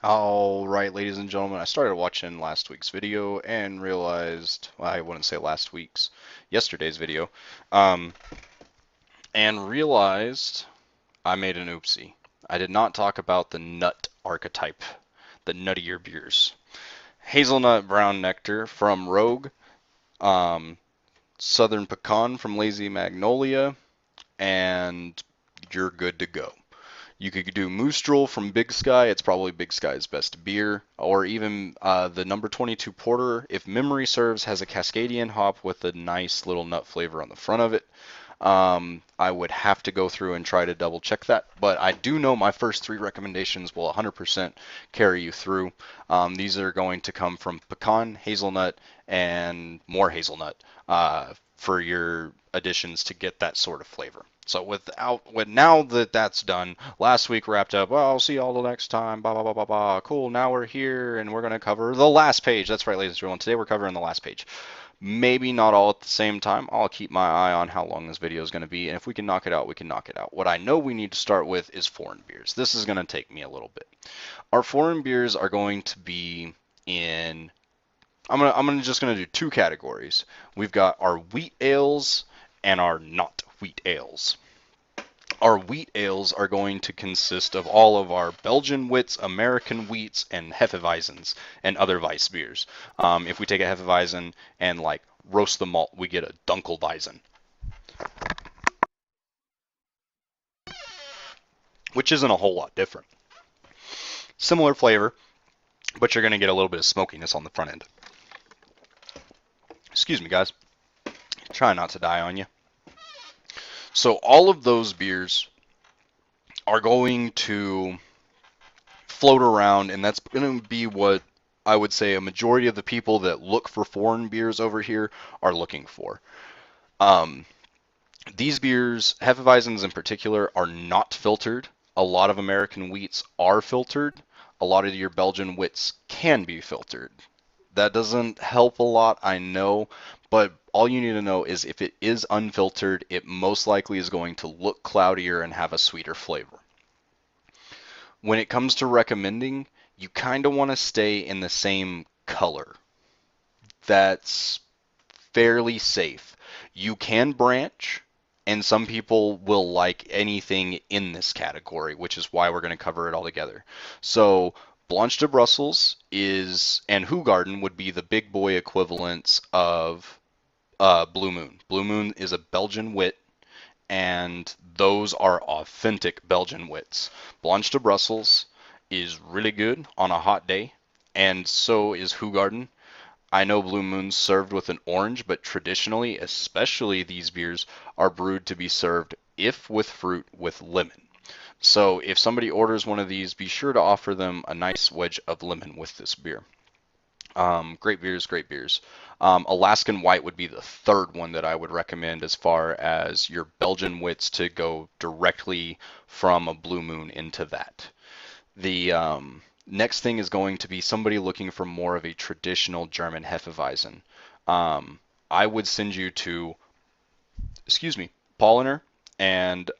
Alright, ladies and gentlemen, I started watching last week's video and realized, well, I wouldn't say last week's, yesterday's video, um, and realized I made an oopsie. I did not talk about the nut archetype, the nuttier beers. Hazelnut brown nectar from Rogue, um, Southern pecan from Lazy Magnolia, and you're good to go. You could do Moose Drool from Big Sky. It's probably Big Sky's best beer. Or even the number 22 Porter, if memory serves, has a Cascadian hop with a nice little nut flavor on the front of it. I would have to go through and try to double check that, but I do know my first three recommendations will 100% carry you through. These are going to come from pecan, hazelnut, and more hazelnut for your additions to get that sort of flavor. So now that that's done, last week wrapped up. Well, I'll see y'all the next time. Blah blah blah blah blah. Cool. Now we're here and we're gonna cover the last page. That's right, ladies and gentlemen. Today we're covering the last page. Maybe not all at the same time. I'll keep my eye on how long this video is going to be, and if we can knock it out, we can knock it out. What I know we need to start with is foreign beers. This is going to take me a little bit. Our foreign beers are going to be in. I'm just gonna do two categories. We've got our wheat ales and our not wheat ales. Our wheat ales are going to consist of all of our Belgian wits, American wheats, and Hefeweizens and other Weiss beers. If we take a Hefeweizen and like roast the malt, we get a Dunkelweizen, which isn't a whole lot different. Similar flavor, but you're going to get a little bit of smokiness on the front end. Excuse me, guys. Try not to die on you. So all of those beers are going to float around, and that's going to be what I would say a majority of the people that look for foreign beers over here are looking for. These beers, Hefeweizens in particular, are not filtered. A lot of American wheats are filtered. A lot of your Belgian wits can be filtered. That doesn't help a lot, I know, but all you need to know is if it is unfiltered, it most likely is going to look cloudier and have a sweeter flavor. When it comes to recommending, you kind of want to stay in the same color. That's fairly safe. You can branch, and some people will like anything in this category, which is why we're going to cover it all together. So Blanche de Brussels is, and Hoegaarden would be the big boy equivalents of Blue Moon. Blue Moon is a Belgian wit, and those are authentic Belgian wits. Blanche de Brussels is really good on a hot day, and so is Hoegaarden. I know Blue Moon's served with an orange, but traditionally, especially these beers, are brewed to be served, if with fruit, with lemon. So if somebody orders one of these, be sure to offer them a nice wedge of lemon with this beer. Great beers, great beers. Alaskan White would be the third one that I would recommend as far as your Belgian wits to go directly from a Blue Moon into that. The next thing is going to be somebody looking for more of a traditional German Hefeweizen. I would send you to, excuse me, Paulaner and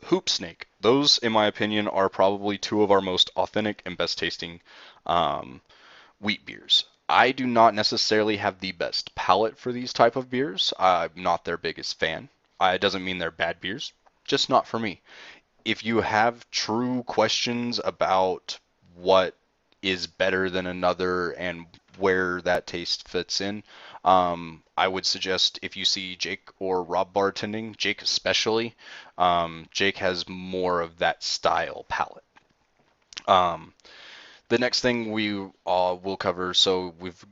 Hoop Snake. Those, in my opinion, are probably two of our most authentic and best tasting wheat beers. I do not necessarily have the best palate for these type of beers. I'm not their biggest fan. It doesn't mean they're bad beers, just not for me. If you have true questions about what is better than another and where that taste fits in, I would suggest if you see Jake or Rob bartending, Jake especially, Jake has more of that style palette. The next thing we will cover, so we've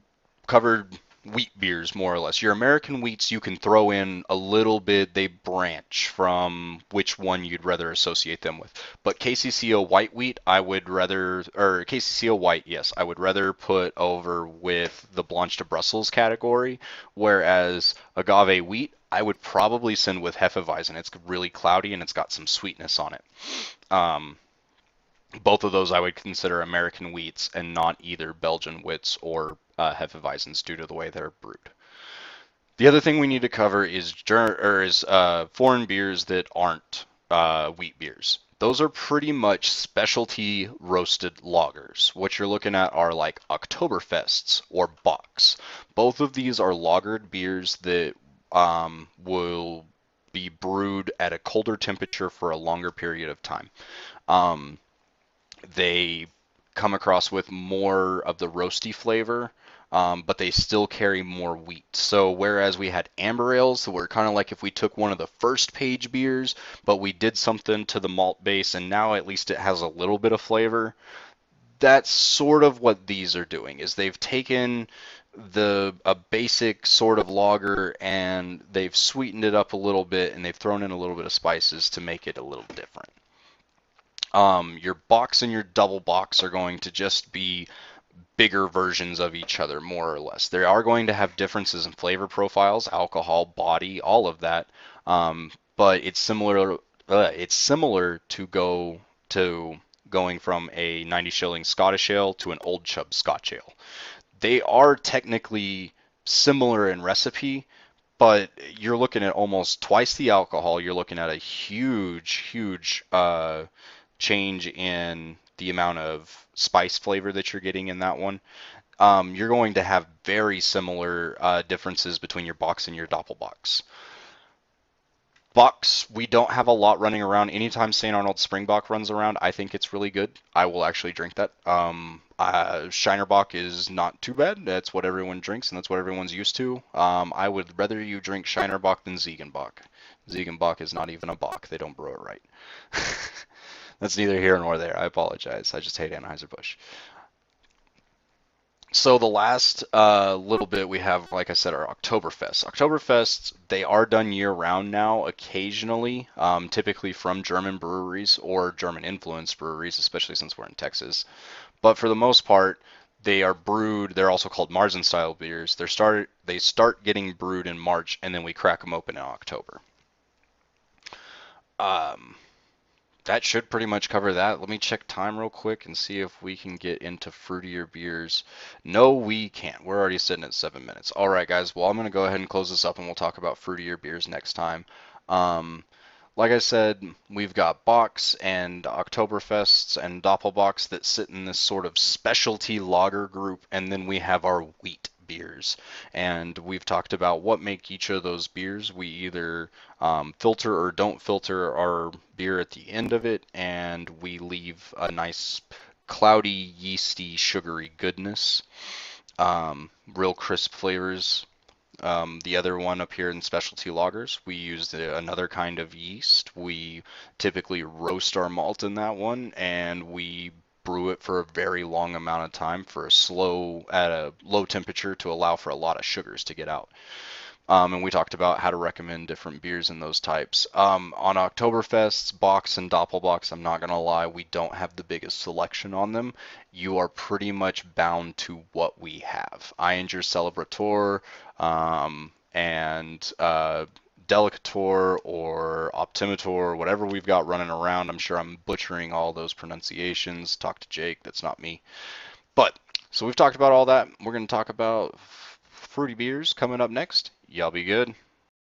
covered wheat beers more or less. Your American wheats you can throw in a little bit, they branch from which one you'd rather associate them with. But KCCO white wheat, I would rather, or KCCO white, yes, I would rather put over with the Blanche de Brussels category, whereas agave wheat, I would probably send with Hefeweizen. It's really cloudy and it's got some sweetness on it. Both of those I would consider American wheats and not either Belgian wits or Hefeweizens due to the way they're brewed. The other thing we need to cover is foreign beers that aren't wheat beers. Those are pretty much specialty roasted lagers. What you're looking at are like Oktoberfests or Bocks. Both of these are lagered beers that will be brewed at a colder temperature for a longer period of time. Um, they come across with more of the roasty flavor, but they still carry more wheat. So whereas we had amber ales that were kind of like if we took one of the first page beers, but we did something to the malt base, and now at least it has a little bit of flavor. That's sort of what these are doing. Is they've taken a basic sort of lager and they've sweetened it up a little bit, and they've thrown in a little bit of spices to make it a little different. Your box and your double box are going to just be bigger versions of each other, more or less. They are going to have differences in flavor profiles, alcohol, body, all of that. But it's similar. It's similar to going from a 90 shilling Scottish ale to an Old Chub Scotch ale. They are technically similar in recipe, but you're looking at almost twice the alcohol. You're looking at a huge change in the amount of spice flavor that you're getting in that one. You're going to have very similar differences between your box and your doppelbox. Box, we don't have a lot running around. Anytime St. Arnold Springbok runs around, I think it's really good. I will actually drink that. Shinerbach is not too bad. That's what everyone drinks, and that's what everyone's used to. I would rather you drink Shinerbach than Ziegenbach. Ziegenbach is not even a Bach. They don't brew it right. That's neither here nor there. I apologize. I just hate Anheuser-Busch. So the last little bit we have, like I said, are Oktoberfests. Oktoberfests, they are done year-round now, occasionally, typically from German breweries or German-influenced breweries, especially since we're in Texas. But for the most part, they are brewed. They're also called Marzen-style beers. They start getting brewed in March, and then we crack them open in October. Um, that should pretty much cover that. Let me check time real quick and see if we can get into fruitier beers. No, we can't. We're already sitting at 7 minutes. All right, guys. Well, I'm going to go ahead and close this up, and we'll talk about fruitier beers next time. Like I said, we've got Bocks and Oktoberfests and Doppelbocks that sit in this sort of specialty lager group, and then we have our wheat beers. And we've talked about what make each of those beers. We either filter or don't filter our beer at the end of it, and we leave a nice cloudy, yeasty, sugary goodness. Real crisp flavors. The other one up here in specialty lagers, we use another kind of yeast. We typically roast our malt in that one, and we brew it for a very long amount of time at a low temperature to allow for a lot of sugars to get out. And we talked about how to recommend different beers in those types. On Oktoberfests, Bocks and Doppelbocks, I'm not going to lie, we don't have the biggest selection on them. You are pretty much bound to what we have. Eyinger Celebrator and Delicator or Optimator, whatever we've got running around. I'm sure I'm butchering all those pronunciations. Talk to Jake, that's not me. But, so we've talked about all that. We're going to talk about fruity beers coming up next. Y'all be good.